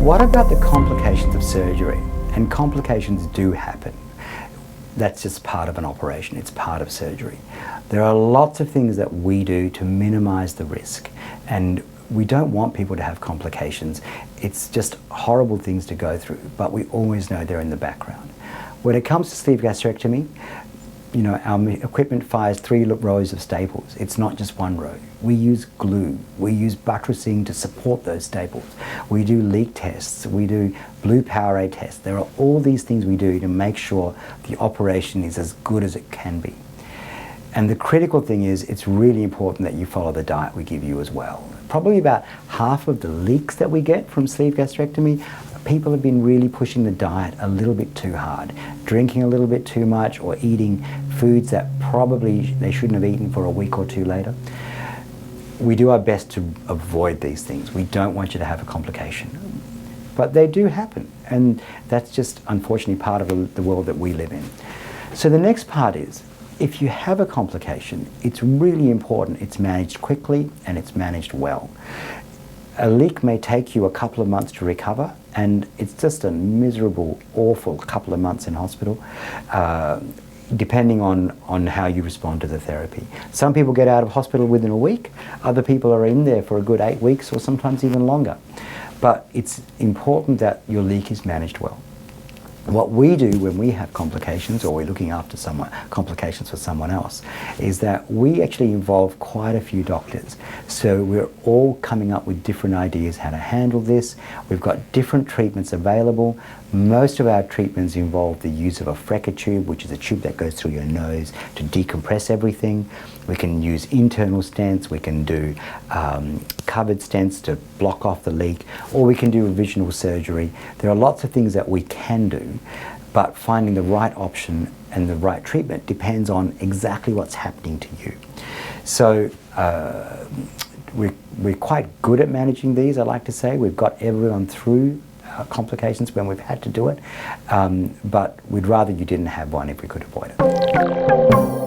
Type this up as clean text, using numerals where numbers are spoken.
What about the complications of surgery? And complications do happen. That's just part of an operation, it's part of surgery. There are lots of things that we do to minimize the risk, and we don't want people to have complications. It's just horrible things to go through, but we always know they're in the background. When it comes to sleeve gastrectomy, you know, our equipment fires 3 rows of staples. It's not just 1 row. We use glue. We use buttressing to support those staples. We do leak tests. We do blue Powerade tests. There are all these things we do to make sure the operation is as good as it can be. And the critical thing is, it's really important that you follow the diet we give you as well. Probably about half of the leaks that we get from sleeve gastrectomy, people have been really pushing the diet a little bit too hard, drinking a little bit too much, or eating foods that probably they shouldn't have eaten for a week or 2 later. We do our best to avoid these things. We don't want you to have a complication. But they do happen, and that's just unfortunately part of the world that we live in. So the next part is, if you have a complication, it's really important it's managed quickly and it's managed well. A leak may take you a couple of months to recover, and it's just a miserable, awful couple of months in hospital, depending on how you respond to the therapy. Some people get out of hospital within a week, other people are in there for a good 8 weeks or sometimes even longer. But it's important that your leak is managed well. What we do when we have complications, or we're looking after complications for someone else, is that we actually involve quite a few doctors. So we're all coming up with different ideas how to handle this. We've got different treatments available. Most of our treatments involve the use of a Frecker tube, which is a tube that goes through your nose to decompress everything. We can use internal stents, we can do covered stents to block off the leak, or we can do revisional surgery. There are lots of things that we can do, but finding the right option and the right treatment depends on exactly what's happening to you. So we're quite good at managing these, I like to say. We've got everyone through complications when we've had to do it, but we'd rather you didn't have one if we could avoid it.